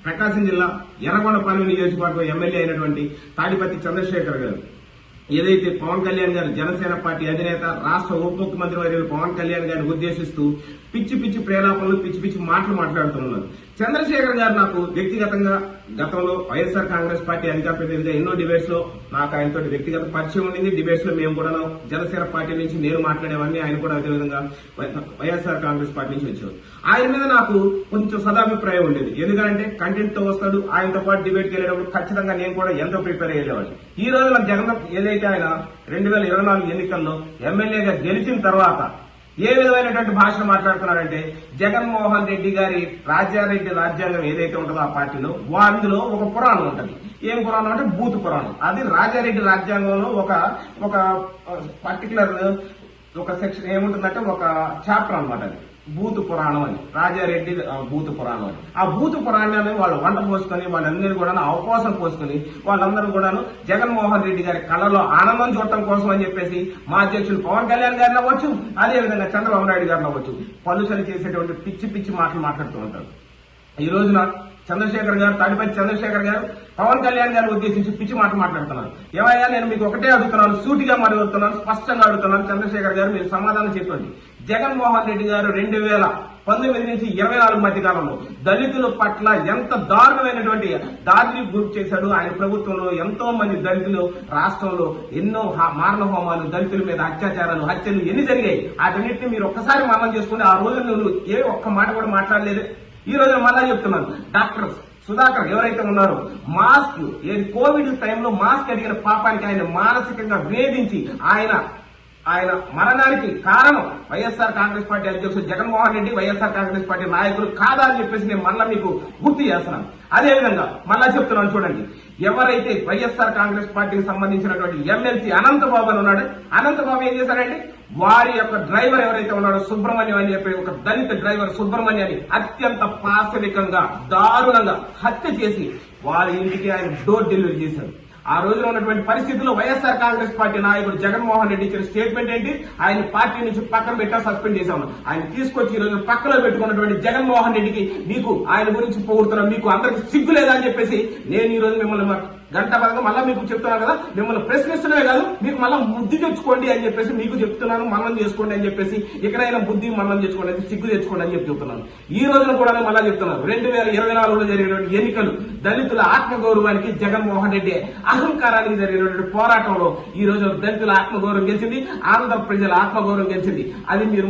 ప్రకాశం జిల్లా ఎర్రగొండపాలెం నియోజకవర్గం ఎమ్మెల్యే అయినటువంటి తాడిపత్రి చంద్రశేఖర్ గారు ఏదైతే పవన్ కళ్యాణ్ గారు జనసేన పార్టీ అధినేత రాష్ట్ర ఉప ముఖ్యమంత్రి వర్యులు పవన్ కళ్యాణ్ గారిని ఉద్దేశిస్తూ పిచ్చి పిచ్చి ప్రేలాపనలు పిచ్చి పిచ్చి మాటలు మాట్లాడుతున్నారు. చంద్రశేఖర్ గారు నాకు వ్యక్తిగతంగా గతంలో వైఎస్ఆర్ కాంగ్రెస్ పార్టీ అధికార ప్రతినిధిగా ఎన్నో డిబేట్స్ లో నాకు ఆయనతో వ్యక్తిగత పరిచయం ఉండింది. డిబేట్స్ లో మేము కూడా జనసేన పార్టీ నుంచి నేను మాట్లాడేవాడిని, ఆయన కూడా అదేవిధంగా వైఎస్ఆర్ కాంగ్రెస్ పార్టీ నుంచి వచ్చేవారు. ఆయన మీద నాకు కొంచెం సదాభిప్రాయం ఉండేది. ఎందుకంటే కంటెంట్ తో వస్తాడు, ఆయనతో పాటు డిబేట్కి వెళ్ళేటప్పుడు ఖచ్చితంగా నేను కూడా ఎంతో ప్రిపేర్ అయ్యేవాడిని. ఈ రోజు నాకు జగన్ ఏదైతే ఆయన 2024 ఎన్నికల్లో ఎమ్మెల్యేగా గెలిచిన తర్వాత ఏ విధమైనటువంటి భాషను మాట్లాడుతున్నాడంటే, జగన్మోహన్ రెడ్డి గారి రాజారెడ్డి రాజ్యాంగం ఏదైతే ఉంటుందో ఆ పార్టీలో అందులో ఒక పురాణం ఉంటుంది. ఏం పురాణం అంటే బూత్ పురాణం. అది రాజారెడ్డి రాజ్యాంగంలో ఒక పర్టికులర్ ఒక సెక్షన్ ఏముంటుందంటే ఒక చాప్టర్ అనమాట. అది బూత్ పురాణం అని, రాజారెడ్డి బూత్ పురాణం అని. ఆ బూత్ పురాణాన్ని వాళ్ళు వంట పోసుకొని వాళ్ళందరినీ కూడా అవకాశం పోసుకొని వాళ్ళందరూ కూడా జగన్మోహన్ రెడ్డి గారి కళ్ళలో ఆనందం చూడటం కోసం అని చెప్పేసి మా అధ్యక్షులు పవన్ కళ్యాణ్ గారిని అవ్వచ్చు, అదేవిధంగా చంద్రబాబు నాయుడు గారిని అవ్వచ్చు, పలుసరి చేసేటువంటి పిచ్చి పిచ్చి మాటలు మాట్లాడుతూ ఉంటారు. ఈ రోజున చంద్రశేఖర్ గారు, తాడిపత్రి చంద్రశేఖర్ గారు పవన్ కళ్యాణ్ గారిని ఉద్దేశించి పిచ్చి మాట మాట్లాడుతున్నారు. ఏమయ్యా, నేను మీకు ఒకటే అడుగుతున్నాను, సూటిగా అడుగుతున్నాను, స్పష్టంగా అడుగుతున్నాను. చంద్రశేఖర్ గారు మీరు సమాధానం చెప్పండి. జగన్మోహన్ రెడ్డి గారు 2019 నుంచి 24 మధ్య కాలంలో దళితుల పట్ల ఎంత దారుణమైనటువంటి దాడికి గురి చేశాడు. ఆయన ప్రభుత్వంలో ఎంతో మంది దళితులు రాష్ట్రంలో ఎన్నో మారణ హోమాలు, దళితుల మీద అత్యాచారాలు, హత్యలు ఎన్ని జరిగాయి. వాటన్నిటిని మీరు ఒక్కసారి మనం చేసుకుంటే ఆ రోజు నువ్వు ఏ ఒక్క మాట కూడా మాట్లాడలేదు. ఈ రోజు మళ్ళా చెప్తున్నాను, డాక్టర్ సుధాకర్ ఎవరైతే ఉన్నారో మాస్క్ కోవిడ్ టైంలో మాస్క్ అడిగిన పాపానికి ఆయన మానసికంగా వేధించి ఆయన మరణానికి కారణం వైఎస్ఆర్ కాంగ్రెస్ పార్టీ అధ్యక్షుడు జగన్మోహన్ రెడ్డి, వైఎస్ఆర్ కాంగ్రెస్ పార్టీ నాయకులు కాదా అని చెప్పేసి నేను మళ్ళా మీకు గుర్తు చేస్తున్నాను. అదేవిధంగా మళ్ళా చెప్తున్నాను చూడండి, ఎవరైతే వైఎస్ఆర్ కాంగ్రెస్ పార్టీకి సంబంధించినటువంటి ఎమ్మెల్సీ అనంతబాబు అని ఉన్నాడు, అనంతబాబు ఏం చేశాడంటే వారి యొక్క డ్రైవర్ ఎవరైతే ఉన్నాడో సుబ్రహ్మణ్యం అని చెప్పి ఒక దళిత డ్రైవర్ సుబ్రహ్మణ్యాన్ని అత్యంత పాశవికంగా దారుణంగా హత్య చేసి వారి ఇంటికి ఆయన డోర్ డెలివరీ చేశాడు. ఆ రోజున ఉన్నటువంటి పరిస్థితుల్లో వైఎస్ఆర్ కాంగ్రెస్ పార్టీ నాయకుడు జగన్మోహన్ రెడ్డి ఇచ్చిన స్టేట్మెంట్ ఏంటి, ఆయన పార్టీ నుంచి పక్కన పెట్టా సస్పెండ్ చేశాము. ఆయన తీసుకొచ్చి ఈ రోజు పక్కలో పెట్టుకున్నటువంటి జగన్మోహన్ రెడ్డికి మీకు ఆయన గురించి పొగుడుతున్నాం, మీకు అందరికి సిగ్గు లేదా అని చెప్పేసి నేను ఈ రోజు మిమ్మల్ని గంట పరంగా మళ్ళీ మీకు చెప్తున్నాను కదా, మిమ్మల్ని ప్రశ్నిస్తున్నవే కాదు, మీకు మళ్ళీ బుద్ధి తెచ్చుకోండి అని చెప్పేసి మీకు చెప్తున్నాను, మరణం చేసుకోండి అని చెప్పేసి, ఎక్కడైనా బుద్ధి మరణం తెచ్చుకోండి అని సిగ్గు తెచ్చుకోండి అని చెప్పి చెప్తున్నాను. ఈ రోజున కూడా మళ్ళీ చెప్తున్నాను, 2024లో జరిగినటువంటి ఎన్నికలు దళితుల ఆత్మగౌరవానికి జగన్మోహన్ రెడ్డి అహంకారానికి జరిగినటువంటి పోరాటంలో ఈ రోజు దళితుల ఆత్మగౌరవం గెలిచింది, ఆంధ్ర ప్రజల ఆత్మగౌరవం గెలిచింది. అది మీరు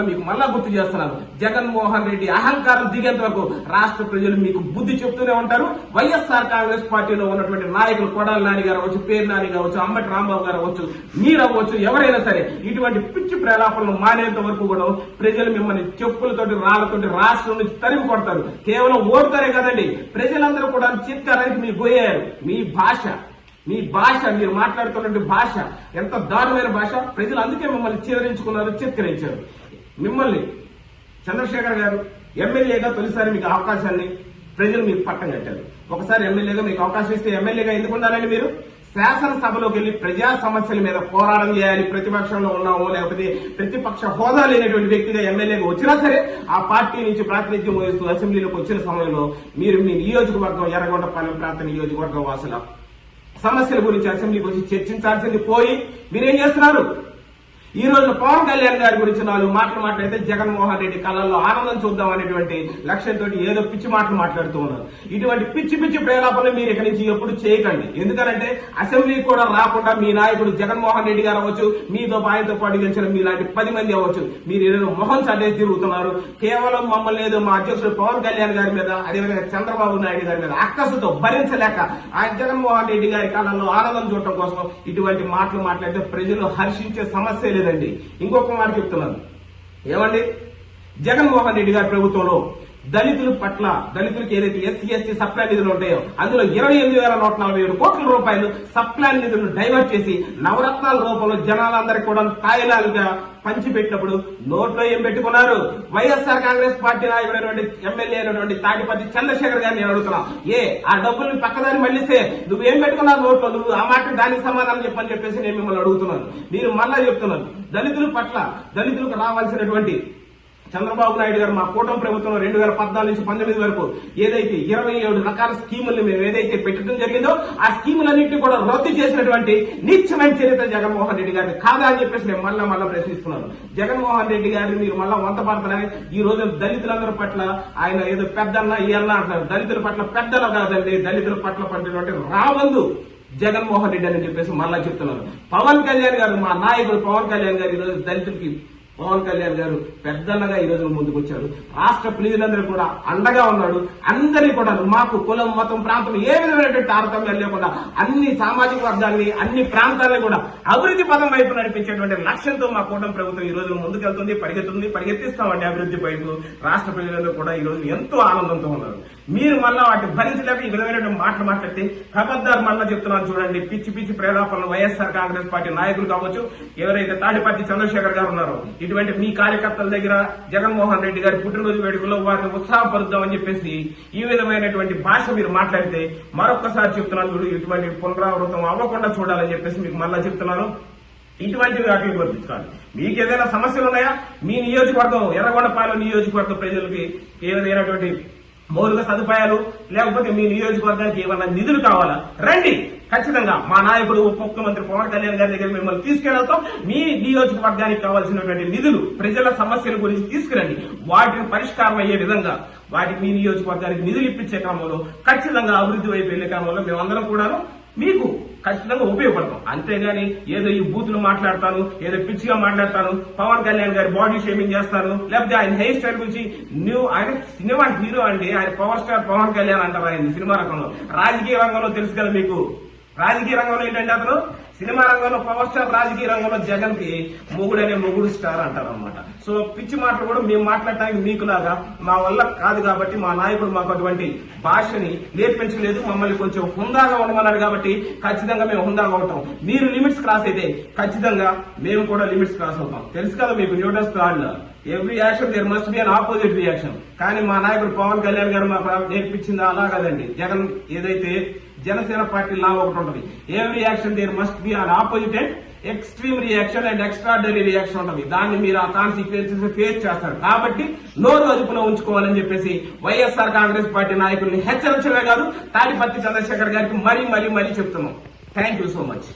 మీకు మళ్ళా గుర్తు చేస్తున్నారు. జగన్మోహన్ రెడ్డి అహంకారం దిగేంత వరకు రాష్ట్ర ప్రజలు మీకు బుద్ధి చెప్తూనే ఉంటారు. వైఎస్ఆర్ కాంగ్రెస్ పార్టీలో ఉన్నటువంటి నాయకులు కొడాలి నాని గారు అవ్వచ్చు, పేరు నాని కావచ్చు, అంబటి రాంబాబు గారు అవ్వచ్చు, మీరు అవ్వచ్చు, ఎవరైనా సరే ఇటువంటి పిచ్చి ప్రలాపనలు మానేంత వరకు కూడా ప్రజలు మిమ్మల్ని చెప్పులతోటి రాళ్లతోటి రాష్ట్రం నుంచి తరిమి కొడతారు. కేవలం ఓడతారే కదండి, ప్రజలందరూ కూడా చిత్కారానికి మీరు పోయారు. మీ భాష మీరు మాట్లాడుతున్న భాష ఎంత దారుణమైన భాష. ప్రజలు అందుకే మిమ్మల్ని చిత్కరించుకున్నారు, చిత్కరించారు. మిమ్మల్ని చంద్రశేఖర్ గారు ఎమ్మెల్యేగా తొలిసారి మీకు అవకాశాన్ని ప్రజలు మీకు పట్టం కట్టారు. ఒకసారి ఎమ్మెల్యేగా మీకు అవకాశం ఇస్తే ఎమ్మెల్యేగా ఎందుకు ఉండాలండి? మీరు శాసనసభలోకి వెళ్లి ప్రజా సమస్యల మీద పోరాటం చేయాలి. ప్రతిపక్షంలో ఉన్నామో లేకపోతే ప్రతిపక్ష హోదా లేనటువంటి వ్యక్తిగా ఎమ్మెల్యేగా వచ్చినా సరే ఆ పార్టీ నుంచి ప్రాతినిధ్యం వహిస్తూ అసెంబ్లీలోకి వచ్చిన సమయంలో మీరు మీ నియోజకవర్గం ఎర్రగొండపాలెం ప్రాంత నియోజకవర్గం వాసుల సమస్యల గురించి అసెంబ్లీకి వచ్చి చర్చించాల్సింది పోయి మీరేం చేస్తున్నారు? ఈ రోజు పవన్ కళ్యాణ్ గారి గురించి 4 మాటలు మాట్లాడితే జగన్మోహన్ రెడ్డి కళ్ళల్లో ఆనందం చూద్దాం అనేటువంటి లక్ష్యంతో ఏదో పిచ్చి మాటలు మాట్లాడుతూ ఉన్నారు. ఇటువంటి పిచ్చి పిచ్చి ప్రేలాపనలు మీరు ఇక్కడి నుంచి ఎప్పుడు చేయకండి. ఎందుకంటే అసెంబ్లీ కూడా రాకుండా మీ నాయకుడు జగన్మోహన్ రెడ్డి గారు అవ్వచ్చు, మీతో ఆయనతో పాటు గెలిచిన మీలాంటి 10 మంది అవ్వచ్చు, మీరు ఏదో మొహం చల్లేసి తిరుగుతున్నారు. కేవలం మమ్మల్ని ఏదో మా అధ్యక్షుడు పవన్ కళ్యాణ్ గారి మీద, అదేవిధంగా చంద్రబాబు నాయుడు గారి మీద అక్కసుతో భరించలేక ఆయన జగన్మోహన్ రెడ్డి గారి కళ్ళల్లో ఆనందం చూడటం కోసం ఇటువంటి మాటలు మాట్లాడితే ప్రజలు హర్షించే సమస్య లేదండి. ఇంకొక మాట చెప్తున్నాను, ఏమండి, జగన్మోహన్ రెడ్డి గారి ప్రభుత్వంలో దళితులకు ఏదైతే ఎస్సీ సప్లాన్ నిధులు ఉంటాయో అందులో 28,147 కోట్ల రూపాయలు సప్లాన్ నిధులను డైవర్ట్ చేసి నవరత్నాల రూపంలో జనాలందరికీ కూడా తాయిలాలుగా పంచిపెట్టినప్పుడు నోట్లో ఏం పెట్టుకున్నారు? వైఎస్ఆర్ కాంగ్రెస్ పార్టీ నాయకుడైనటువంటి ఎమ్మెల్యే అయినటువంటి తాడిపత్రి చంద్రశేఖర్ గారిని నేను అడుగుతున్నా, ఆ డబ్బుల్ని పక్కదాన్ని మళ్ళిస్తే నువ్వేం పెట్టుకున్నావు నోట్లో? నువ్వు ఆ మాట దానికి సమాధానం చెప్పని చెప్పేసి నేను మిమ్మల్ని అడుగుతున్నాను. మీరు మళ్ళా చెప్తున్నాను, దళితులకు రావాల్సినటువంటి చంద్రబాబు నాయుడు గారు మా కూటమి ప్రభుత్వం 2014 నుంచి 19 వరకు ఏదైతే 27 రకాల స్కీముల్ని మేము ఏదైతే పెట్టడం జరిగిందో ఆ స్కీములన్నింటినీ కూడా రద్దు చేసినటువంటి నీచమైన చరిత్ర జగన్మోహన్ రెడ్డి గారిని కాదా అని చెప్పేసి నేను మళ్ళా ప్రశ్నిస్తున్నాను. జగన్మోహన్ రెడ్డి గారిని మీరు మళ్ళా వంత పడుతున్నాయి. ఈ రోజు దళితులందరి పట్ల ఆయన ఏదో పెద్దన్న ఈ అన్న అంటారు. దళితుల పట్ల పెద్దలు కాదండి, దళితుల పట్ల పడినటువంటి రావందు జగన్మోహన్ రెడ్డి అని చెప్పేసి మళ్ళా చెప్తున్నాను. పవన్ కళ్యాణ్ గారు, మా నాయకుడు పవన్ కళ్యాణ్ గారు ఈరోజు దళితులకి పవన్ కళ్యాణ్ గారు పెద్దన్నగా ఈ రోజు ముందుకు వచ్చారు. రాష్ట్ర ప్రజలందరూ కూడా అండగా ఉన్నాడు. అందరినీ కూడా మాకు కులం, మతం, ప్రాంతం ఏ విధమైనటువంటి తారతమ్యాలు లేకుండా అన్ని సామాజిక వర్గాన్ని, అన్ని ప్రాంతాలను కూడా అభివృద్ధి పదం వైపు నడిపించేటువంటి లక్ష్యంతో మా కూటమి ప్రభుత్వం ఈ రోజు ముందుకెళ్తుంది, పరిగెత్తిస్తామండి అభివృద్ధి వైపు. రాష్ట్ర ప్రజలందరూ కూడా ఈ రోజు ఎంతో ఆనందంతో ఉన్నారు. మీరు మళ్ళా వాటిని భరించలేక ఈ విధమైనటువంటి మాటలు మాట్లాడితే ఖబర్దార్ మళ్ళా చెప్తున్నాను చూడండి. పిచ్చి పిచ్చి ప్రేరేపణలు వైఎస్ఆర్ కాంగ్రెస్ పార్టీ నాయకులు కావచ్చు, ఎవరైతే తాడిపత్రి చంద్రశేఖర్ గారు ఉన్నారో ఇటువంటి మీ కార్యకర్తల దగ్గర జగన్మోహన్ రెడ్డి గారి పుట్టినరోజు వేడుకలో వారిని ఉత్సాహపరుద్దామని చెప్పేసి ఈ విధమైనటువంటి భాష మీరు మాట్లాడితే మరొకసారి చెప్తున్నాను చూడు, ఇటువంటి పునరావృతం అవ్వకుండా చూడాలని చెప్పేసి మీకు మళ్ళా చెప్తున్నాను. ఇటువంటివి వాటిని వర్తించుకోవాలి. మీకు ఏదైనా సమస్యలు ఉన్నాయా? మీ నియోజకవర్గం ఎర్రగొండపాలెం నియోజకవర్గ ప్రజలకి ఏదైనటువంటి మౌలిక సదుపాయాలు లేకపోతే మీ నియోజకవర్గానికి ఏమన్నా నిధులు కావాలా రండి. ఖచ్చితంగా మా నాయకుడు ఉప ముఖ్యమంత్రి పవన్ కళ్యాణ్ గారి దగ్గర మిమ్మల్ని తీసుకెళ్తాం. మీ నియోజకవర్గానికి కావాల్సినటువంటి నిధులు, ప్రజల సమస్యల గురించి తీసుకురండి. వాటిని పరిష్కారం అయ్యే విధంగా వాటికి మీ నియోజకవర్గానికి నిధులు ఇప్పించే క్రమంలో ఖచ్చితంగా అభివృద్ధి వైపు వెళ్లే క్రమంలో మేమందరం కూడాను మీకు ఖచ్చితంగా ఉపయోగపడతాం. అంతేగాని ఏదో ఈ బూతులు మాట్లాడతాను, ఏదో పిచ్చిగా మాట్లాడతాను, పవన్ కళ్యాణ్ గారి బాడీ షేమింగ్ చేస్తాను, లేకపోతే ఆయన హెయిర్ స్టైల్ గురించి ఆయన సినిమా హీరో అండి, ఆయన పవర్ స్టార్ పవన్ కళ్యాణ్ అంటారు. ఆయన సినిమా రంగంలో, రాజకీయ రంగంలో తెలుసు కదా మీకు. రాజకీయ రంగంలో ఏంటంటే అతను సినిమా రంగంలో పవర్ స్టార్, రాజకీయ రంగంలో జగన్ కి మొగుడు స్టార్ అంటారు అనమాట. సో పిచ్చి మాటలు కూడా మేము మాట్లాడటానికి మీకులాగా మా వల్ల కాదు కాబట్టి మా నాయకుడు మాకు అటువంటి భాషని నేర్పించలేదు. మమ్మల్ని కొంచెం హుందాగా ఉండమన్నారు కాబట్టి ఖచ్చితంగా మేము హుందాగా ఉంటాం. మీరు లిమిట్స్ క్రాస్ అయితే ఖచ్చితంగా మేము కూడా లిమిట్స్ క్రాస్ అవుతాం. తెలుసు కదా మీకు న్యూటన్స్ థాడ్, every action there must be an opposite reaction. కానీ మా నాయకుడు పవన్ కళ్యాణ్ గారు మాకు నేర్పించింది అలా కదండి. జగన్ ఏదైతే జనసేన పార్టీ లా ఒకటి ఉంటుంది, every action there must be an opposite and extreme reaction and extraordinary reaction ఉంటుంది. దాన్ని మీరు ఆ కాన్సిక్వెన్సెస్ ఫేస్ చేస్తారు. కాబట్టి నోరు అదుపులో ఉంచుకోవాలని చెప్పేసి వైఎస్ఆర్ కాంగ్రెస్ పార్టీ నాయకుల్ని హెచ్చరించడమే కాదు, తాడిపత్రి చంద్రశేఖర్ గారికి మరీ చెప్తున్నాం. Thank you so much.